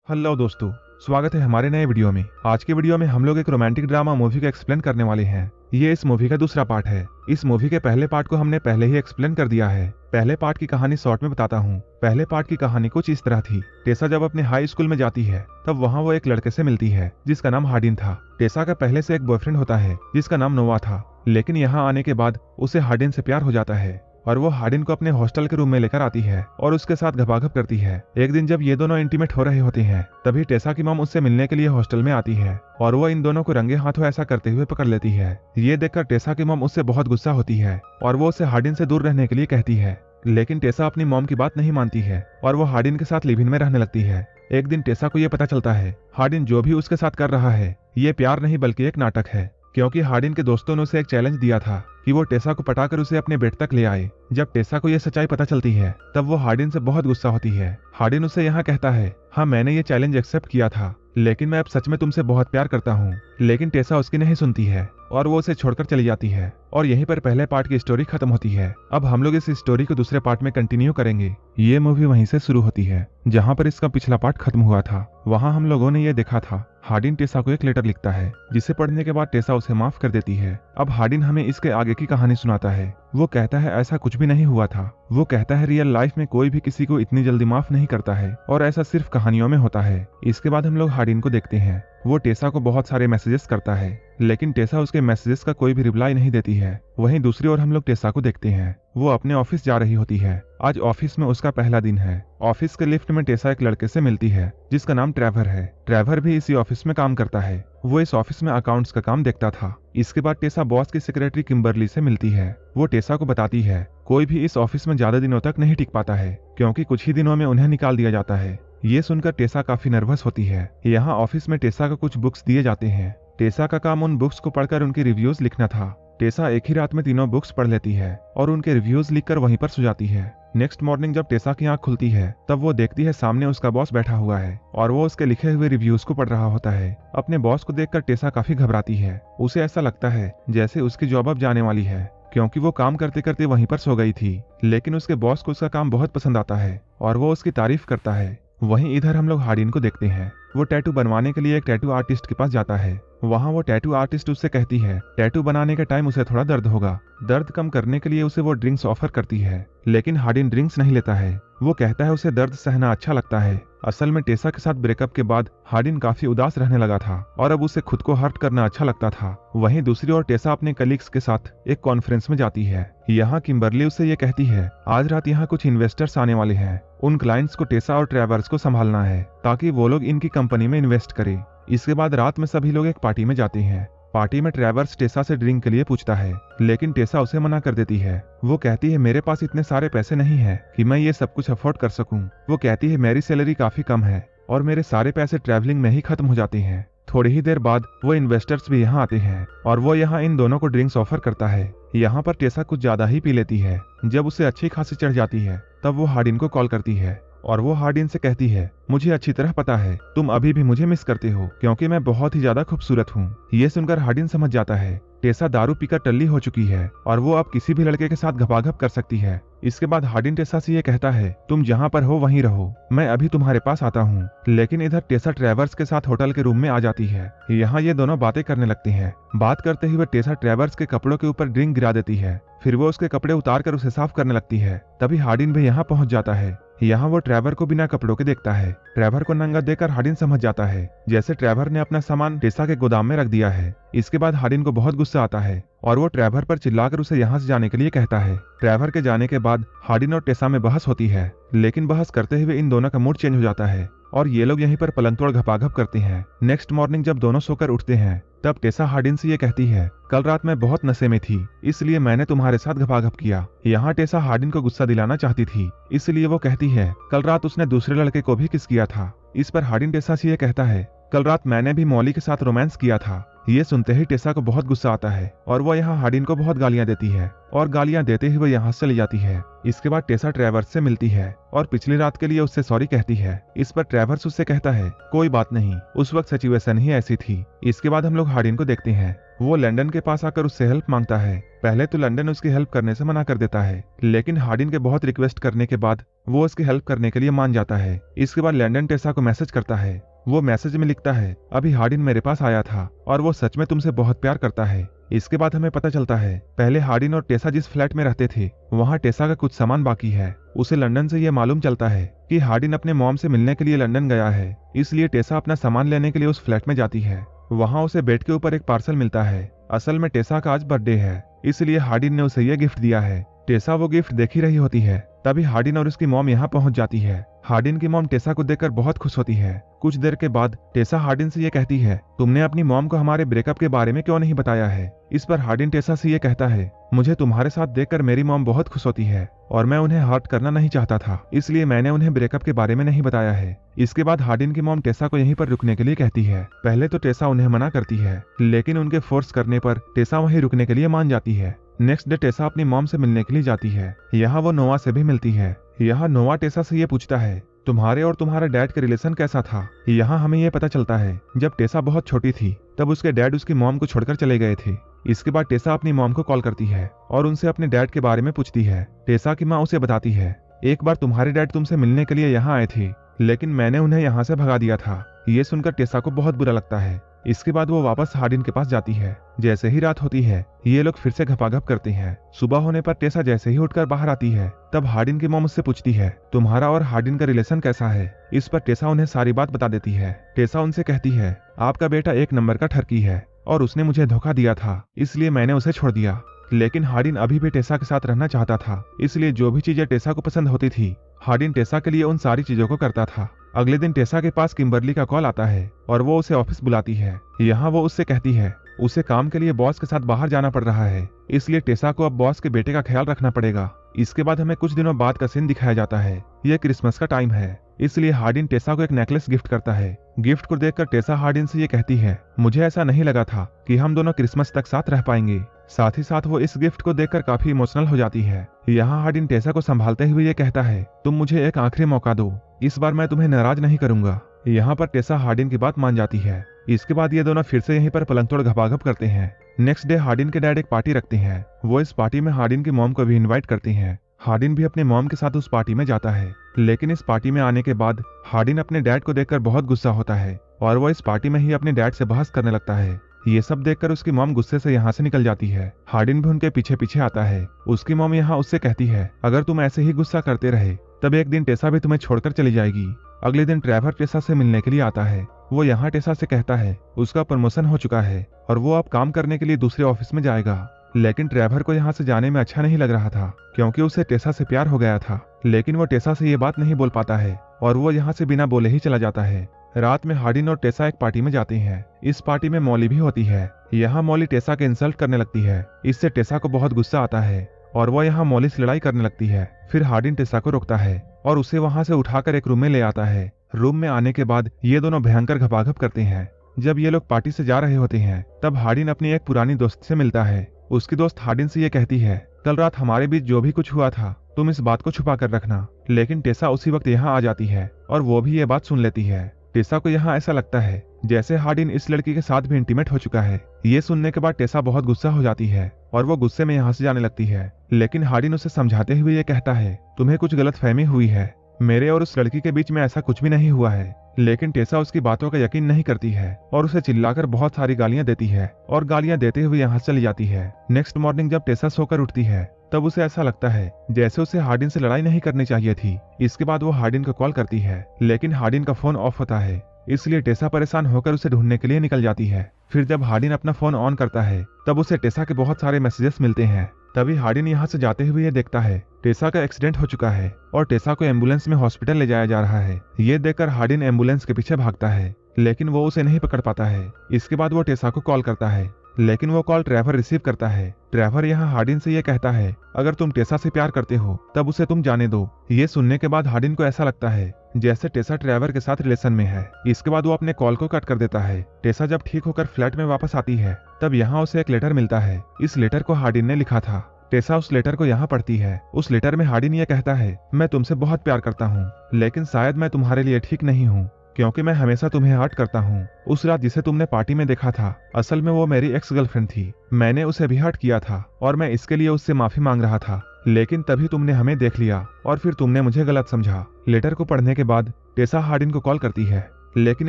Hello दोस्तों, स्वागत है हमारे नए वीडियो में। आज के वीडियो में हम लोग एक रोमांटिक ड्रामा मूवी का एक्सप्लेन करने वाले हैं। ये इस मूवी का दूसरा पार्ट है। इस मूवी के पहले पार्ट को हमने पहले ही एक्सप्लेन कर दिया है। पहले पार्ट की कहानी शॉर्ट में बताता हूँ। पहले पार्ट की कहानी कुछ इस तरह थी। टेसा जब अपने हाई स्कूल में जाती है तब वहाँ वो एक लड़के से मिलती है जिसका नाम हार्डिन था। टेसा का पहले से एक बॉयफ्रेंड होता है जिसका नाम नोवा था, लेकिन यहाँ आने के बाद उसे हार्डिन से प्यार हो जाता है और वो हार्डिन को अपने हॉस्टल के रूम में लेकर आती है और उसके साथ घपाघप करती है। एक दिन जब ये दोनों इंटीमेट हो रहे होते हैं तभी टेसा की मॉम उससे मिलने के लिए हॉस्टल में आती है और वो इन दोनों को रंगे हाथों ऐसा करते हुए पकड़ लेती है। ये देखकर टेसा की मॉम उससे बहुत गुस्सा होती है और वो उसे हार्डिन से दूर रहने के लिए कहती है, लेकिन टेसा अपनी मॉम की बात नहीं मानती है और वो हार्डिन के साथ लिव इन में रहने लगती है। एक दिन टेसा को ये पता चलता है हार्डिन जो भी उसके साथ कर रहा है ये प्यार नहीं बल्कि एक नाटक है, क्योंकि हार्डिन के दोस्तों ने उसे एक चैलेंज दिया था कि वो टेसा को पटाकर उसे अपने बेड तक ले आए। जब टेसा को यह सच्चाई पता चलती है तब वो हार्डिन से बहुत गुस्सा होती है। हार्डिन उसे यहाँ कहता है, हाँ मैंने ये चैलेंज एक्सेप्ट किया था, लेकिन मैं अब सच में तुमसे बहुत प्यार करता हूँ। लेकिन टेसा उसकी नहीं सुनती है और वो उसे छोड़कर चली जाती है और यहीं पर पहले पार्ट की स्टोरी खत्म होती है। अब हम लोग इस स्टोरी को दूसरे पार्ट में कंटिन्यू करेंगे। ये मूवी वहीं से शुरू होती है जहाँ पर इसका पिछला पार्ट खत्म हुआ था। वहाँ हम लोगों ने ये देखा था हार्डिन टेसा को एक लेटर लिखता है जिसे पढ़ने के बाद टेसा उसे माफ कर देती है। अब हार्डिन हमें इसके आगे की कहानी सुनाता है। वो कहता है ऐसा कुछ भी नहीं हुआ था। वो कहता है रियल लाइफ में कोई भी किसी को इतनी जल्दी माफ नहीं करता है और ऐसा सिर्फ कहानियों में होता है। इसके बाद हम लोग हार्डिन को देखते हैं। वो टेसा को बहुत सारे मैसेजेस करता है लेकिन टेसा उसके मैसेजेस का कोई भी रिप्लाई नहीं देती है। वहीं दूसरी ओर हम लोग टेसा को देखते हैं। वो अपने ऑफिस जा रही होती है। आज ऑफिस में उसका पहला दिन है। ऑफिस के लिफ्ट में टेसा एक लड़के से मिलती है जिसका नाम ट्रेवर है। ट्रेवर भी इसी ऑफिस में काम करता है। वो इस ऑफिस में अकाउंट्स का काम देखता था। इसके बाद टेसा बॉस की सेक्रेटरी किम्बरली से मिलती है। वो टेसा को बताती है कोई भी इस ऑफिस में ज्यादा दिनों तक नहीं टिक पाता है क्योंकि कुछ ही दिनों में उन्हें निकाल दिया जाता है। ये सुनकर टेसा काफी नर्वस होती है। यहाँ ऑफिस में टेसा को कुछ बुक्स दिए जाते हैं। टेसा का काम उन बुक्स को पढ़कर उनकी रिव्यूज लिखना था। टेसा एक ही रात में तीनों बुक्स पढ़ लेती है और उनके रिव्यूज लिखकर वहीं पर सो जाती है। नेक्स्ट मॉर्निंग जब टेसा की आंख खुलती है तब वो देखती है सामने उसका बॉस बैठा हुआ है और वो उसके लिखे हुए रिव्यूज को पढ़ रहा होता है। अपने बॉस को देखकर टेसा काफी घबराती है। उसे ऐसा लगता है जैसे उसकी जॉब अब जाने वाली है, क्योंकि वो काम करते करते वहीं पर सो गई थी। लेकिन उसके बॉस को उसका काम बहुत पसंद आता है और वो उसकी तारीफ करता है। वहीं इधर हम लोग हार्डिन को देखते हैं। वो टैटू बनवाने के लिए एक टैटू आर्टिस्ट के पास जाता है। वहाँ वो टैटू आर्टिस्ट उससे कहती है टैटू बनाने के टाइम उसे थोड़ा दर्द होगा। दर्द कम करने के लिए उसे वो ड्रिंक्स ऑफर करती है, लेकिन हार्डिन ड्रिंक्स नहीं लेता है। वो कहता है उसे दर्द सहना अच्छा लगता है। असल में टेसा के साथ ब्रेकअप के बाद हार्डिन काफी उदास रहने लगा था और अब उसे खुद को हर्ट करना अच्छा लगता था। वहीं दूसरी ओर टेसा अपने कलीग्स के साथ एक कॉन्फ्रेंस में जाती है। यहाँ किम्बरली उसे ये कहती है आज रात यहाँ कुछ इन्वेस्टर्स आने वाले हैं। उन क्लाइंट्स को टेसा और ट्रेवर्स को संभालना है ताकि वो लोग इनकी कंपनी में इन्वेस्ट करें। इसके बाद रात में सभी लोग एक पार्टी में जाते हैं। पार्टी में ट्रेवर्स टेसा से ड्रिंक के लिए पूछता है, लेकिन टेसा उसे मना कर देती है। वो कहती है मेरे पास इतने सारे पैसे नहीं है कि मैं ये सब कुछ अफोर्ड कर सकूं। वो कहती है मेरी सैलरी काफी कम है और मेरे सारे पैसे ट्रैवलिंग में ही खत्म हो जाते हैं। थोड़ी ही देर बाद वो इन्वेस्टर्स भी यहाँ आते हैं और वो यहाँ इन दोनों को ड्रिंक्स ऑफर करता है। यहाँ पर टेसा कुछ ज्यादा ही पी लेती है। जब उसे अच्छी खासी चढ़ जाती है तब वो हार्डिन को कॉल करती है और वो हार्डिन से कहती है मुझे अच्छी तरह पता है तुम अभी भी मुझे मिस करते हो क्योंकि मैं बहुत ही ज्यादा खूबसूरत हूँ। ये सुनकर हार्डिन समझ जाता है टेसा दारू पीकर टल्ली हो चुकी है और वो अब किसी भी लड़के के साथ घपाघप कर सकती है। इसके बाद हार्डिन टेसा से ये कहता है तुम जहाँ पर हो वहीं रहो, मैं अभी तुम्हारे पास आता हूँ। लेकिन इधर टेसा ट्रेवर्स के साथ होटल के रूम में आ जाती है। यहाँ ये दोनों बातें करने लगते हैं। बात करते हुए टेसा ट्रेवर्स के कपड़ों के ऊपर ड्रिंक गिरा देती है। फिर वो उसके कपड़े उतार कर उसे साफ करने लगती है। तभी हार्डिन भी यहाँ पहुंच जाता है। यहाँ वो ट्रेवर को बिना कपड़ों के देखता है। ट्रेवर को नंगा देखकर हार्डिन समझ जाता है जैसे ट्रेवर ने अपना सामान टेसा के गोदाम में रख दिया है। इसके बाद हार्डिन को बहुत गुस्सा आता है और वो ट्रेवर पर चिल्लाकर उसे यहाँ से जाने के लिए कहता है। ट्रेवर के जाने के बाद हार्डिन और टेसा में बहस होती है, लेकिन बहस करते हुए इन दोनों का मूड चेंज हो जाता है और ये लोग यहीं पर पलंग तोड़ घपाघप करते हैं। नेक्स्ट मॉर्निंग जब दोनों सोकर उठते हैं तब टेसा हार्डिन से ये कहती है कल रात मैं बहुत नशे में थी इसलिए मैंने तुम्हारे साथ घपाघप किया। यहाँ टेसा हार्डिन को गुस्सा दिलाना चाहती थी, इसलिए वो कहती है कल रात उसने दूसरे लड़के को भी किस किया था। इस पर हार्डिन टेसा से ये कहता है कल रात मैंने भी मॉली के साथ रोमांस किया था। ये सुनते ही टेसा को बहुत गुस्सा आता है और वो यहाँ हार्डिन को बहुत गालियां देती है और गालियां देते ही वो यहाँ से चली जाती है। इसके बाद टेसा ट्रेवर्स से मिलती है और पिछली रात के लिए उससे सॉरी कहती है। इस पर ट्रेवर्स उससे कहता है कोई बात नहीं, उस वक्त सिचुएशन ही ऐसी थी। इसके बाद हम लोग हार्डिन को देखते हैं। वो लंदन के पास आकर उससे हेल्प मांगता है। पहले तो लंदन उसकी हेल्प करने से मना कर देता है, लेकिन हार्डिन के बहुत रिक्वेस्ट करने के बाद वो उसकी हेल्प करने के लिए मान जाता है। इसके बाद लंदन टेसा को मैसेज करता है। वो मैसेज में लिखता है अभी हार्डिन मेरे पास आया था और वो सच में तुमसे बहुत प्यार करता है। इसके बाद हमें पता चलता है पहले हार्डिन और टेसा जिस फ्लैट में रहते थे वहाँ टेसा का कुछ सामान बाकी है। उसे लंदन से यह मालूम चलता है कि हार्डिन अपने मॉम से मिलने के लिए लंदन गया है, इसलिए टेसा अपना सामान लेने के लिए उस फ्लैट में जाती है। वहाँ उसे बेड के ऊपर एक पार्सल मिलता है। असल में टेसा का आज बर्थडे है, इसलिए हार्डिन ने उसे यह गिफ्ट दिया है। टेसा वो गिफ्ट देख ही रही होती है, तभी हार्डिन और उसकी मॉम यहाँ पहुंच जाती है। हार्डिन की मॉम टेसा को देखकर बहुत खुश होती है। कुछ देर के बाद टेसा हार्डिन से ये कहती है तुमने अपनी मॉम को हमारे ब्रेकअप के बारे में क्यों नहीं बताया है। इस पर हार्डिन टेसा से ये कहता है मुझे तुम्हारे साथ देखकर मेरी मॉम बहुत खुश होती है और मैं उन्हें हर्ट करना नहीं चाहता था, इसलिए मैंने उन्हें ब्रेकअप के बारे में नहीं बताया है। इसके बाद हार्डिन की मॉम टेसा को यहीं पर रुकने के लिए कहती है। पहले तो टेसा उन्हें मना करती है, लेकिन उनके फोर्स करने पर टेसा वहीं रुकने के लिए मान जाती है। नेक्स्ट डे टेसा अपनी मॉम से मिलने के लिए जाती है। यहाँ वो नोआ से भी मिलती है। यहाँ नोआ टेसा से ये पूछता है तुम्हारे और तुम्हारे डैड के रिलेशन कैसा था। यहाँ हमें ये पता चलता है जब टेसा बहुत छोटी थी तब उसके डैड उसकी मॉम को छोड़कर चले गए थे। इसके बाद टेसा अपनी मॉम को कॉल करती है और उनसे अपने डैड के बारे में पूछती है। टेसा की माँ उसे बताती है एक बार तुम्हारे डैड तुमसे मिलने के लिए यहाँ आए थे, लेकिन मैंने उन्हें यहाँ से भगा दिया था। ये सुनकर टेसा को बहुत बुरा लगता है। इसके बाद वो वापस हार्डिन के पास जाती है। जैसे ही रात होती है ये लोग फिर से घपाघप करते हैं। सुबह होने पर टेसा जैसे ही उठकर बाहर आती है तब हार्डिन की मॉम उससे पूछती है तुम्हारा और हार्डिन का रिलेशन कैसा है। इस पर टेसा उन्हें सारी बात बता देती है। टेसा उनसे कहती है आपका बेटा एक नंबर का ठरकी है और उसने मुझे धोखा दिया था, इसलिए मैंने उसे छोड़ दिया। लेकिन हार्डिन अभी भी टेसा के साथ रहना चाहता था, इसलिए जो भी चीजें टेसा को पसंद होती थी हार्डिन टेसा के लिए उन सारी चीजों को करता था। अगले दिन टेसा के पास किम्बरली का कॉल आता है और वो उसे ऑफिस बुलाती है। यहाँ वो उससे कहती है उसे काम के लिए बॉस के साथ बाहर जाना पड़ रहा है, इसलिए टेसा को अब बॉस के बेटे का ख्याल रखना पड़ेगा। इसके बाद हमें कुछ दिनों बाद का सीन दिखाया जाता है। यह क्रिसमस का टाइम है, इसलिए हार्डिन टेसा को एक नेकलेस गिफ्ट करता है। गिफ्ट को देखकर टेसा हार्डिन से ये कहती है मुझे ऐसा नहीं लगा था कि हम दोनों क्रिसमस तक साथ रह पाएंगे। साथ ही साथ वो इस गिफ्ट को देखकर काफी इमोशनल हो जाती है। यहाँ हार्डिन टेसा को संभालते हुए ये कहता है तुम मुझे एक आखिरी मौका दो, इस बार मैं तुम्हें नाराज नहीं करूंगा। यहाँ पर टेसा हार्डिन की बात मान जाती है। इसके बाद ये दोनों फिर से यहीं पर पलंग तोड़ घपाघप करते हैं। नेक्स्ट डे हार्डिन के डैड एक पार्टी रखते हैं। वो इस पार्टी में हार्डिन की मॉम को भी इन्वाइट करते हैं। हार्डिन भी अपने मॉम के साथ उस पार्टी में जाता है, लेकिन इस पार्टी में आने के बाद हार्डिन अपने डैड को देखकर बहुत गुस्सा होता है और वो इस पार्टी में ही अपने डैड से बहस करने लगता है। ये सब देखकर उसकी मॉम गुस्से से यहाँ से निकल जाती है। हार्डिन भी उनके पीछे पीछे आता है। उसकी मॉम यहाँ उससे कहती है अगर तुम ऐसे ही गुस्सा करते रहे तब एक दिन टेसा भी तुम्हें छोड़कर चली जाएगी। अगले दिन ट्रेवर टेसा से मिलने के लिए आता है। वो यहाँ टेसा से कहता है उसका प्रमोशन हो चुका है और वो अब काम करने के लिए दूसरे ऑफिस में जाएगा। लेकिन ट्रेवर को यहाँ से जाने में अच्छा नहीं लग रहा था, क्योंकि उसे टेसा से प्यार हो गया था। लेकिन वो टेसा से ये बात नहीं बोल पाता है और वो यहाँ से बिना बोले ही चला जाता है। रात में हार्डिन और टेसा एक पार्टी में जाते हैं। इस पार्टी में मॉली भी होती है। यहाँ मॉली टेसा के इंसल्ट करने लगती है। इससे टेसा को बहुत गुस्सा आता है और वो यहाँ मॉली से लड़ाई करने लगती है। फिर हार्डिन टेसा को रोकता है और उसे वहाँ से उठाकर एक रूम में ले आता है। रूम में आने के बाद ये दोनों भयंकर घपाघप करते हैं। जब ये लोग पार्टी से जा रहे होते हैं तब हार्डिन अपनी एक पुरानी दोस्त से मिलता है। उसकी दोस्त हार्डिन से ये कहती है कल रात हमारे बीच जो भी कुछ हुआ था तुम इस बात को छुपा कर रखना। लेकिन टेसा उसी वक्त यहाँ आ जाती है और वो भी ये बात सुन लेती है। टेसा को यहाँ ऐसा लगता है जैसे हार्डिन इस लड़की के साथ भी इंटीमेट हो चुका है। ये सुनने के बाद टेसा बहुत गुस्सा हो जाती है और वो गुस्से में यहाँ से जाने लगती है। लेकिन हार्डिन उसे समझाते हुए ये कहता है तुम्हें कुछ गलतफहमी हुई है, मेरे और उस लड़की के बीच में ऐसा कुछ भी नहीं हुआ है। लेकिन टेसा उसकी बातों का यकीन नहीं करती है और उसे चिल्लाकर बहुत सारी गालियां देती है और गालियां देते हुए यहाँ चली जाती है। नेक्स्ट मॉर्निंग जब टेसा सोकर उठती है तब उसे ऐसा लगता है जैसे उसे हार्डिन से लड़ाई नहीं करनी चाहिए थी। इसके बाद वो हार्डिन को कॉल करती है, लेकिन हार्डिन का फोन ऑफ होता है, इसलिए टेसा परेशान होकर उसे ढूंढने के लिए निकल जाती है। फिर जब हार्डिन अपना फोन ऑन करता है तब उसे टेसा के बहुत सारे मैसेजेस मिलते हैं। तभी हार्डिन यहाँ से जाते हुए ये देखता है टेसा का एक्सीडेंट हो चुका है और टेसा को एम्बुलेंस में हॉस्पिटल ले जाया जा रहा है। ये देखकर हार्डिन एम्बुलेंस के पीछे भागता है, लेकिन वो उसे नहीं पकड़ पाता है। इसके बाद वो टेसा को कॉल करता है, लेकिन वो कॉल ट्रेवर रिसीव करता है। ट्रेवर यहाँ हार्डिन से ये कहता है, अगर तुम टेसा से प्यार करते हो तब उसे तुम जाने दो। ये सुनने के बाद हार्डिन को ऐसा लगता है जैसे टेसा ट्रेवर के साथ रिलेशन में है। इसके बाद वो अपने कॉल को कट कर देता है। टेसा जब ठीक होकर फ्लैट में वापस आती है तब यहाँ उसे एक लेटर मिलता है। इस लेटर को हार्डिन ने लिखा था। टेसा उस लेटर को यहाँ पढ़ती है। उस लेटर में हार्डिन ये कहता है, मैं तुमसे बहुत प्यार करता हूँ, लेकिन शायद मैं तुम्हारे लिए ठीक नहीं हूँ, क्योंकि मैं हमेशा तुम्हें हर्ट करता हूँ। उस रात जिसे तुमने पार्टी में देखा था, असल में वो मेरी एक्स गर्लफ्रेंड थी। मैंने उसे भी हर्ट किया था और मैं इसके लिए उससे माफी मांग रहा था, लेकिन तभी तुमने हमें देख लिया और फिर तुमने मुझे गलत समझा। लेटर को पढ़ने के बाद टेसा हार्डिन को कॉल करती है, लेकिन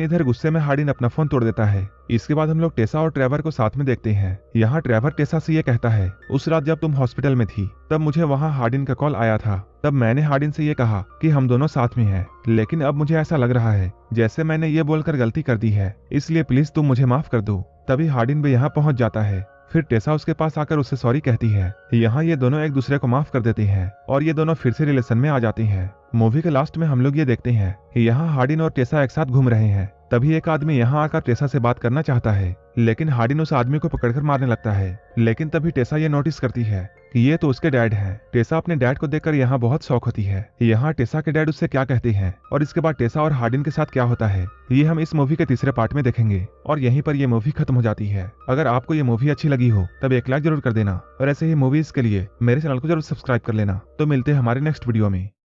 इधर गुस्से में हार्डिन अपना फोन तोड़ देता है। इसके बाद हम लोग टेसा और ट्रेवर को साथ में देखते हैं। यहाँ ट्रेवर टेसा से ये कहता है, उस रात जब तुम हॉस्पिटल में थी तब मुझे वहाँ हार्डिन का कॉल आया था। तब मैंने हार्डिन से ये कहा कि हम दोनों साथ में हैं, लेकिन अब मुझे ऐसा लग रहा है जैसे मैंने ये बोलकर गलती कर दी है, इसलिए प्लीज तुम मुझे माफ कर दो। तभी हार्डिन भी यहाँ पहुंच जाता है। फिर टेसा उसके पास आकर उसे सॉरी कहती है। यहाँ ये दोनों एक दूसरे को माफ कर देते हैं और ये दोनों फिर से रिलेशन में आ जाते हैं। मूवी के लास्ट में हम लोग ये देखते हैं कि यहाँ हार्डिन और टेसा एक साथ घूम रहे हैं। तभी एक आदमी यहाँ आकर टेसा से बात करना चाहता है, लेकिन हार्डिन उस आदमी को पकड़कर मारने लगता है। लेकिन तभी टेसा ये नोटिस करती है कि ये तो उसके डैड हैं। टेसा अपने डैड को देखकर यहाँ बहुत शौक होती है। यहाँ टेसा के डैड उससे क्या कहते हैं और इसके बाद टेसा और हार्डिन के साथ क्या होता है, ये हम इस मूवी के तीसरे पार्ट में देखेंगे और यहीं पर ये मूवी खत्म हो जाती है। अगर आपको ये मूवी अच्छी लगी हो तब एक लाइक जरूर कर देना और ऐसे ही मूवीज के लिए मेरे चैनल को जरूर सब्सक्राइब कर लेना। तो मिलते हैं हमारे नेक्स्ट वीडियो में।